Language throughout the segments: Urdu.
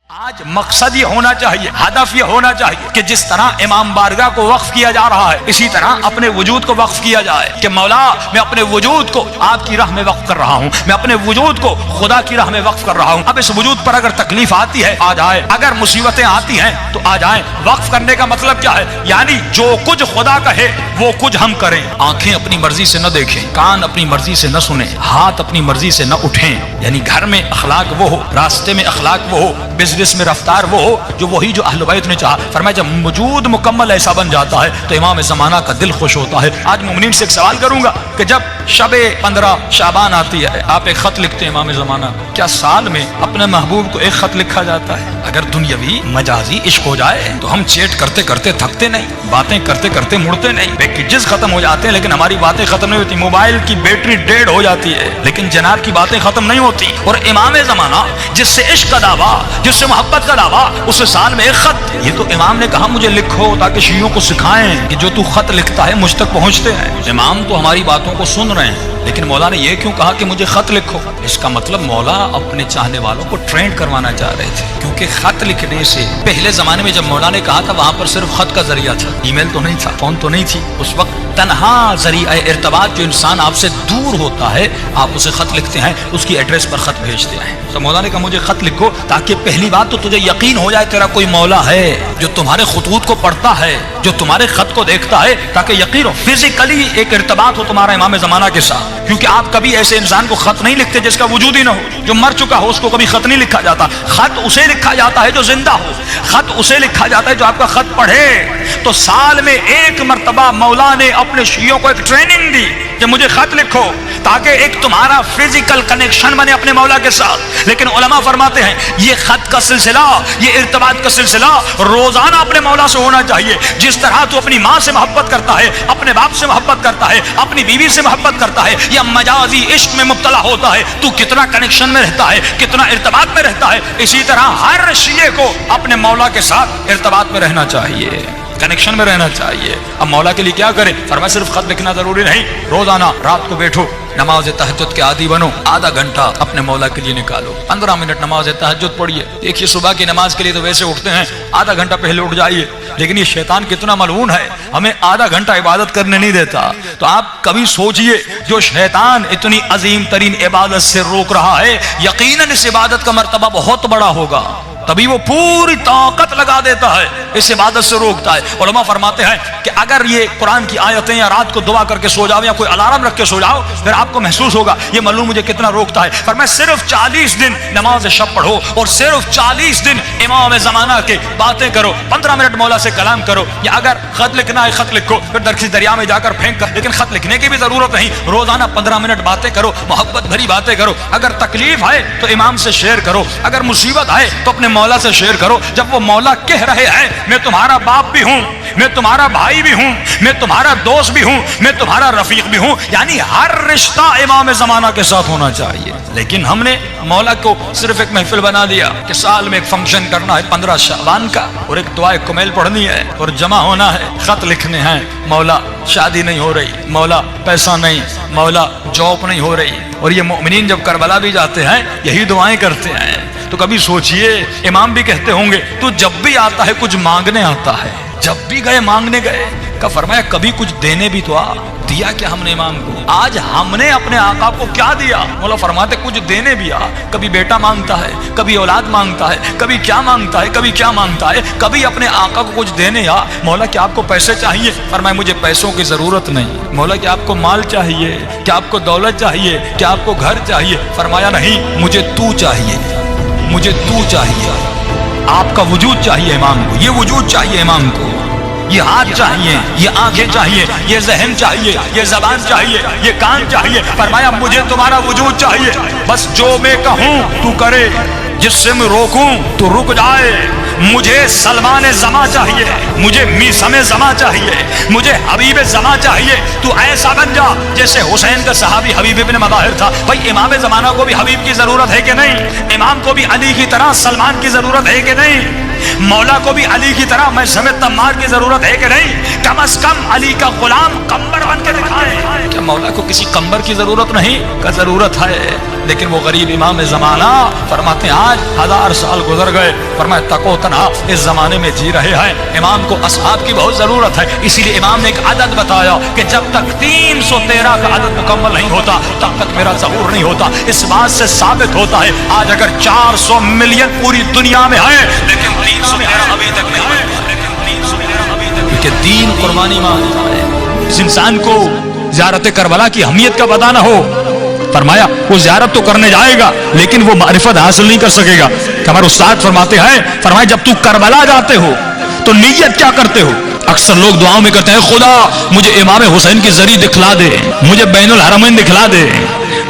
آج مقصد یہ ہونا چاہیے، ہدف یہ ہونا چاہیے کہ جس طرح امام بارگاہ کو وقف کیا جا رہا ہے اسی طرح اپنے وجود کو وقف کیا جائے کہ مولا میں اپنے وجود کو آپ کی راہ میں وقف کر رہا ہوں، میں اپنے وجود کو خدا کی راہ میں وقف کر رہا ہوں۔ اب اس وجود پر اگر تکلیف آتی ہے آ جائے، اگر مصیبتیں آتی ہیں تو آ جائیں۔ وقف کرنے کا مطلب کیا ہے؟ یعنی جو کچھ خدا کہے وہ کچھ ہم کریں۔ آنکھیں اپنی مرضی سے نہ دیکھیں، کان اپنی مرضی سے نہ سنیں، ہاتھ اپنی مرضی سے نہ اٹھیں۔ یعنی گھر میں اخلاق وہ ہو، راستے میں اخلاق وہ ہو، بزنس میں رفتار وہ ہو جو وہی جو اہل بیت نے چاہا۔ فرمایا جب وجود مکمل ایسا بن جاتا ہے تو امام زمانہ کا دل خوش ہوتا ہے۔ آج مومنین سے ایک سوال کروں گا کہ جب شب 15 شعبان آتی ہے آپ ایک خط لکھتے ہیں امام زمانہ، کیا سال میں اپنے محبوب کو ایک خط لکھا جاتا ہے؟ اگر دنیاوی مجازی عشق ہو جائے تو ہم چیٹ کرتے کرتے تھکتے نہیں، باتیں کرتے کرتے مڑتے نہیں، پیکیجز ختم ہو جاتے ہیں لیکن ہماری باتیں ختم نہیں ہوتی، موبائل کی بیٹری ڈیڈ ہو جاتی ہے لیکن جناب کی باتیں ختم نہیں ہوتی۔ اور امام زمانہ جس سے عشق کا دعویٰ، جس سے محبت کا دعویٰ، اسے سال میں ایک خط۔ یہ تو امام نے کہا مجھے لکھو تاکہ شیعوں کو سکھائیں کہ جو تو خط لکھتا ہے مجھ تک پہنچتے ہیں۔ امام تو ہماری باتوں کو سن رہے ہیں لیکن مولا نے یہ کیوں کہا کہ مجھے خط لکھو؟ اس کا مطلب مولا اپنے چاہنے والوں کو ٹرینڈ کروانا چاہ رہے تھے، کیونکہ خط لکھنے سے پہلے زمانے میں جب مولا نے کہا تھا وہاں پر صرف خط کا ذریعہ تھا، ای میل تو نہیں تھا، فون تو نہیں تھی۔ اس وقت تنہا ذریعہ ارتباط جو انسان آپ سے دور ہوتا ہے آپ اسے خط لکھتے ہیں، اس کی ایڈریس پر خط بھیجتے ہیں۔ تو مولا نے کہا مجھے خط لکھو تاکہ پہلی بات تو تجھے یقین ہو جائے تیرا کوئی مولا ہے جو تمہارے خطوط کو پڑھتا ہے، جو تمہارے خط کو دیکھتا ہے، تاکہ یقین ہو فزیکلی ایک ارتباط ہو تمہارا امام زمانہ کے ساتھ۔ کیونکہ آپ کبھی ایسے انسان کو خط نہیں لکھتے جس کا وجود ہی نہ ہو، جو مر چکا ہو اس کو کبھی خط نہیں لکھا جاتا۔ خط اسے لکھا جاتا ہے جو زندہ ہو، خط اسے لکھا جاتا ہے جو آپ کا خط پڑھے۔ تو سال میں ایک مرتبہ مولا نے اپنے شیعوں کو ایک ٹریننگ دی کہ مجھے خط لکھو تاکہ ایک تمہارا فزیکل کنیکشن بنے اپنے مولا کے ساتھ۔ لیکن علماء فرماتے ہیں یہ خط کا سلسلہ، یہ ارتباط کا سلسلہ روزانہ اپنے مولا سے ہونا چاہیے۔ جس طرح تو اپنی ماں سے محبت کرتا ہے، اپنے باپ سے محبت کرتا ہے، اپنی بیوی سے محبت کرتا ہے یا مجازی عشق میں مبتلا ہوتا ہے، تو کتنا کنیکشن میں رہتا ہے، کتنا ارتباط میں رہتا ہے۔ اسی طرح ہر شیعہ کو اپنے مولا کے ساتھ ارتباط میں رہنا چاہیے، کنیکشن میں رہنا چاہیے۔ اب مولا کے لیے کیا کریں؟ فرمایا صرف خط لکھنا ضروری نہیں، روزانہ رات کو بیٹھو، نماز تہجد کے عادی بنو، آدھا گھنٹہ اپنے مولا کے لیے نکالو، 15 منٹ نماز تہجد پڑھیے۔ دیکھیے صبح کی نماز کے لیے تو ویسے اٹھتے ہیں، آدھا گھنٹہ پہلے اٹھ جائیے، لیکن یہ شیطان کتنا ملعون ہے، ہمیں آدھا گھنٹہ عبادت کرنے نہیں دیتا۔ تو آپ کبھی سوچئے جو شیطان اتنی عظیم ترین عبادت سے روک رہا ہے یقیناً اس عبادت کا مرتبہ بہت بڑا ہوگا، تبھی وہ پوری طاقت لگا دیتا ہے، اس عبادت سے روکتا ہے۔ علماء فرماتے ہیں کہ اگر یہ قرآن کی آیتیں یا رات کو دعا کر کے سو جاؤ یا کوئی الارم رکھ کے سو جاؤ پھر آپ کو محسوس ہوگا یہ ملعون مجھے کتنا روکتا ہے۔ فرمایا صرف 40 دن نماز شب پڑھو اور صرف 40 دن امام زمانہ کے باتیں کرو، 15 منٹ مولا سے کلام کرو، یا اگر خط لکھنا ہے خط لکھو، پھر درخت دریا میں جا کر پھینک کر، لیکن خط لکھنے کی بھی ضرورت نہیں، روزانہ 15 منٹ باتیں کرو، محبت بھری باتیں کرو۔ اگر تکلیف ہے تو امام سے شیئر کرو، اگر مصیبت ہے تو اپنے مولا سے شیئر کرو۔ جب وہ مولا کہہ رہے ہیں میں تمہارا باپ بھی ہوں، میں تمہارا بھائی بھی ہوں، میں تمہارا دوست بھی ہوں، میں تمہارا رفیق بھی ہوں، یعنی ہر رشتہ امام زمانہ کے ساتھ ہونا چاہیے۔ لیکن ہم نے مولا کو صرف ایک محفل بنا دیا کہ سال میں ایک فنکشن کرنا ہے 15 شعبان کا، اور ایک دعائے کمیل پڑھنی ہے اور جمع ہونا ہے، خط لکھنے ہیں، مولا شادی نہیں ہو رہی، مولا پیسہ نہیں، مولا جاب نہیں ہو رہی۔ اور یہ مومنین جب کربلا بھی جاتے ہیں یہی دعائیں کرتے ہیں۔ تو کبھی سوچئے امام بھی کہتے ہوں گے تو جب بھی آتا ہے کچھ مانگنے آتا ہے، جب بھی گئے مانگنے گئے، کا فرمایا کبھی کچھ دینے بھی تو دیا کیا ہم نے امام کو؟ آج ہم نے اپنے آقا کو کیا دیا؟ مولا فرماتے کچھ دینے بھی کبھی بیٹا مانگتا ہے، کبھی اولاد مانگتا ہے، کبھی کیا مانگتا ہے، کبھی کیا مانگتا ہے، کبھی اپنے آقا کو کچھ دینے مولا کیا آپ کو پیسے چاہیے؟ فرمایا مجھے پیسوں کی ضرورت نہیں۔ مولا کیا آپ کو مال چاہیے؟ کیا آپ کو دولت چاہیے؟ کیا آپ کو گھر چاہیے؟ فرمایا نہیں، مجھے تو چاہیے، مجھے تو چاہیے۔ آپ کا وجود چاہیے امام کو، یہ وجود چاہیے امام کو، یہ ہاتھ چاہیے، یہ آنکھیں چاہیے، یہ ذہن چاہیے، یہ زبان چاہیے، یہ کان چاہیے۔ فرمایا مجھے تمہارا وجود چاہیے، بس جو میں کہوں تو کرے، جس سے میں روکوں تو رک جائے۔ مجھے سلمان زماں چاہیے، مجھے میثم زماں چاہیے، مجھے حبیب زماں چاہیے۔ تو ایسا بن جا جیسے حسین کا صحابی حبیب ابن مظاہر تھا۔ بھائی امام زمانہ کو بھی حبیب کی ضرورت ہے کہ نہیں؟ امام کو بھی علی کی طرح سلمان کی ضرورت ہے کہ نہیں؟ مولا کو بھی علی کی طرح میں سمیت تمار کی ضرورت ہے کہ نہیں؟ کم از کم علی کا غلام قمبر بن کے دکھائے. کیا مولا کو کسی قمبر کی ضرورت نہیں؟ کا ضرورت ہے. لیکن وہ غریب امام زمانہ فرماتے ہیں آج 1000 سال گزر گئے، فرمایا تکو تنہا اس زمانے میں جی رہے ہیں. امام کو اصحاب کی بہت ضرورت ہے. اسی لیے امام نے ایک عدد بتایا کہ جب تک 313 کا عدد مکمل نہیں ہوتا تب تک میرا ظہور نہیں ہوتا. اس بات سے ثابت ہوتا ہے آج اگر 400 ملین پوری دنیا میں ہے لیکن 313 ابھی تک نہیں ہے. کہ دین قربانی مانگتا ہے. اس انسان کو زیارت کربلا کی اہمیت کا پتہ نہ ہو، فرمایا وہ زیارت تو کرنے جائے گا لیکن وہ معرفت حاصل نہیں کر سکے گا. کہ ہمارے استاد فرماتے ہیں، فرمایا جب تو کربلا جاتے ہو تو نیت کیا کرتے ہو؟ اکثر لوگ دعاؤں میں کرتے ہیں خدا مجھے امام حسین کی زری دکھلا دے، مجھے بین الحرمین دکھلا دے،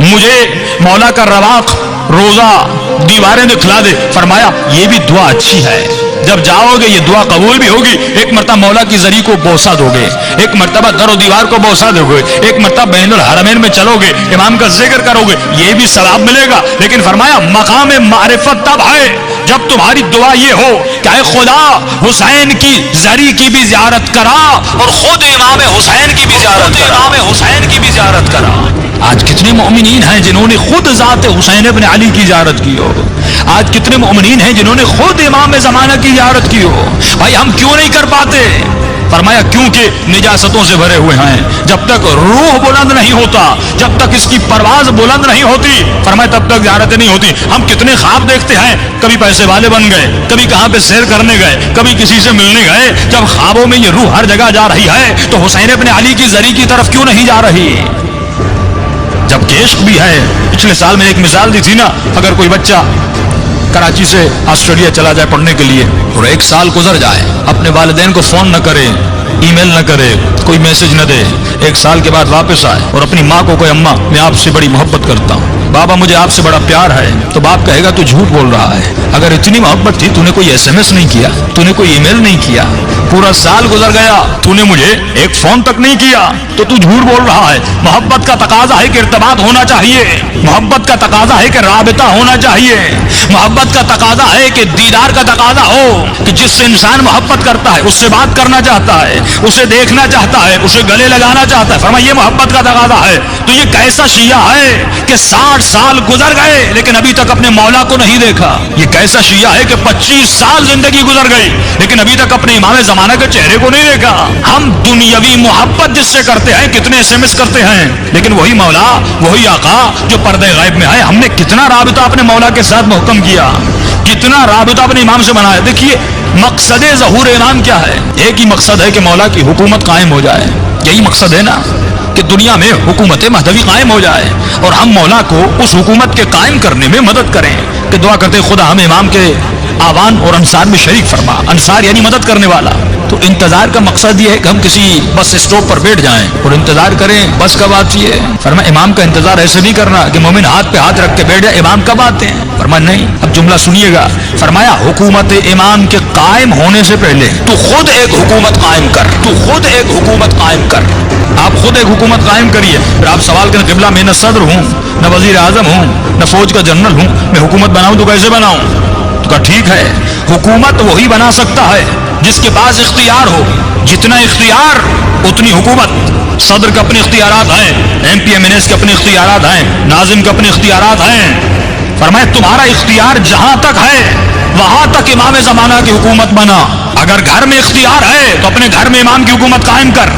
مجھے مولا کا رواق روزہ دیواریں دکھلا دے. فرمایا یہ بھی دعا اچھی ہے، جب جاؤ گے یہ دعا قبول بھی ہوگی. ایک مرتبہ مولا کی زری کو بوسہ دو گے، ایک مرتبہ در و دیوار کو بوسہ دو گے، ایک مرتبہ بین الحرمین میں چلو گے، امام کا ذکر کرو گے، یہ بھی ثواب ملے گا. لیکن فرمایا مقام معرفت تب ہے جب تمہاری دعا یہ ہو کہ اے خدا حسین کی زری کی بھی زیارت کرا اور خود امام حسین کی بھی زیارت کرا. آج کتنے مومنین ہیں جنہوں نے خود ذات حسین ابن علی کی زیارت کی ہو؟ آج کتنے مومنین ہیں جنہوں نے خود امام زمانہ کی زیارت کی ہو؟ بھائی ہم کیوں نہیں کر پاتے؟ فرمایا کیونکہ نجاستوں سے بھرے ہوئے ہیں. جب تک روح بلند نہیں ہوتا، جب تک اس کی پرواز بلند نہیں ہوتی، فرمایا تب تک زیارتیں نہیں ہوتی. ہم کتنے خواب دیکھتے ہیں، کبھی پیسے والے بن گئے، کبھی کہاں پہ سیر کرنے گئے، کبھی کسی سے ملنے گئے. جب خوابوں میں یہ روح ہر جگہ جا رہی ہے تو حسین ابن علی کی زری کی طرف کیوں نہیں جا رہی؟ جب کہ عشق بھی ہے. پچھلے سال میں ایک مثال دی تھی نا، اگر کوئی بچہ کراچی سے آسٹریلیا چلا جائے پڑھنے کے لیے اور 1 سال گزر جائے، اپنے والدین کو فون نہ کرے، ای میل نہ کرے، کوئی میسج نہ دے، 1 سال کے بعد واپس آئے اور اپنی ماں کو کوئی اماں میں آپ سے بڑی محبت کرتا ہوں، بابا مجھے آپ سے بڑا پیار ہے، تو باپ کہے گا تو جھوٹ بول رہا ہے. اگر اتنی محبت تھی تو نے کوئی SMS نہیں کیا، تو نے کوئی ای میل نہیں کیا، پورا سال گزر گیا تو نے مجھے ایک فون تک نہیں کیا، تو جھوٹ بول رہا ہے. محبت کا تقاضا ہے کہ ارتباط ہونا چاہیے، محبت کا تقاضا ہے کہ رابطہ ہونا چاہیے، محبت کا تقاضا ہے کہ دیدار کا تقاضا ہو کہ جس سے انسان محبت کرتا ہے اس سے بات کرنا چاہتا ہے، اسے دیکھنا چاہتا ہے، اسے گلے لگانا چاہتا ہے. فرمایا یہ محبت کا تقاضا ہے. تو یہ کیسا شیعہ ہے کہ 60 سال گزر گئے لیکن ابھی تک اپنے مولا کو نہیں دیکھا؟ یہ کیسا شیعہ ہے کہ 25 سال زندگی گزر گئی لیکن ابھی تک اپنے امام زمانہ کے چہرے کو نہیں دیکھا؟ ہم دنیاوی محبت جس سے کرتے ہیں، کتنے SMS کرتے ہیں، لیکن وہی مولا، وہی آقا جو پردے غیب میں ہے، ہم نے کتنا رابطہ اپنے مولا کے ساتھ محکم کیا، کتنا رابطہ اپنے امام سے بنایا. دیکھیے مقصد ظہور امام کیا ہے؟ ایک ہی مقصد ہے کہ مولا کی حکومت قائم ہو جائے. یہی مقصد ہے نا کہ دنیا میں حکومت مہدوی قائم ہو جائے اور ہم مولا کو اس حکومت کے قائم کرنے میں مدد کریں. کہ دعا کرتے خدا ہمیں امام کے آوان اور انصار میں شریک فرما. انصار یعنی مدد کرنے والا. تو انتظار کا مقصد یہ ہے کہ ہم کسی بس اسٹاپ پر بیٹھ جائیں اور انتظار کریں بس کب آتی ہے. فرمایا امام کا انتظار ایسے نہیں کرنا کہ مومن ہاتھ پہ ہاتھ رکھ کے بیٹھ جائے امام کب آتے ہیں. فرمایا نہیں. اب جملہ سنیے گا. فرمایا حکومت امام کے قائم ہونے سے پہلے تو خود ایک حکومت قائم کر، تو خود ایک حکومت قائم کر. آپ خود ایک حکومت قائم کریے. پھر آپ سوال کریں قبلہ میں نہ صدر ہوں، نہ وزیر اعظم ہوں، نہ فوج کا جنرل ہوں، میں حکومت بناؤں تو کیسے بناؤں؟ تو کہا ٹھیک ہے، حکومت وہی بنا سکتا ہے جس کے پاس اختیار ہو. جتنا اختیار اتنی حکومت. صدر کے اپنے اختیارات ہیں، MP MNS کے اپنے اختیارات ہیں، ناظم کے اپنے اختیارات ہیں. فرمایا تمہارا اختیار جہاں تک ہے وہاں تک امام زمانہ کی حکومت بنا. اگر گھر میں اختیار ہے تو اپنے گھر میں امام کی حکومت قائم کر.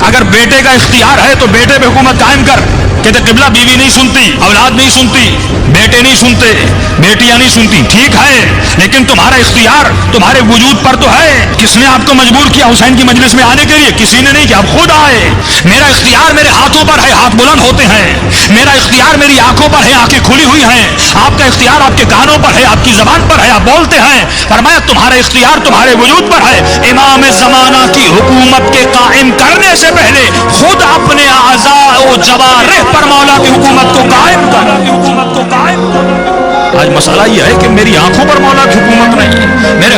اگر بیٹے کا اختیار ہے تو بیٹے پہ حکومت قائم کر. کہتے قبلہ بیوی نہیں سنتی، اولاد نہیں سنتی، بیٹے نہیں سنتے، بیٹیاں نہیں سنتی. ٹھیک ہے لیکن تمہارا اختیار تمہارے وجود پر تو ہے. کس نے آپ کو مجبور کیا حسین کی مجلس میں آنے کے لیے؟ کسی نے نہیں کیا، آپ خود آئے. میرا اختیار میرے ہاتھوں پر ہے، ہاتھ بلند ہوتے ہیں. میرا اختیار میری آنکھوں پر ہے، آنکھیں کھلی ہوئی ہیں. آپ کا اختیار آپ کے کانوں پر ہے، آپ کی زبان پر ہے، آپ بولتے ہیں. فرمایا تمہارا اختیار تمہارے وجود پر ہے. امام زمانہ کی حکومت کے قائم کرنے سے پہلے خود اپنے اعضاء و جوارح پر مولا کی حکومت کو قائم کر. آج مسئلہ یہ ہے کہ میری آنکھوں پر مولا کی حکومت نہیں ہے، میرے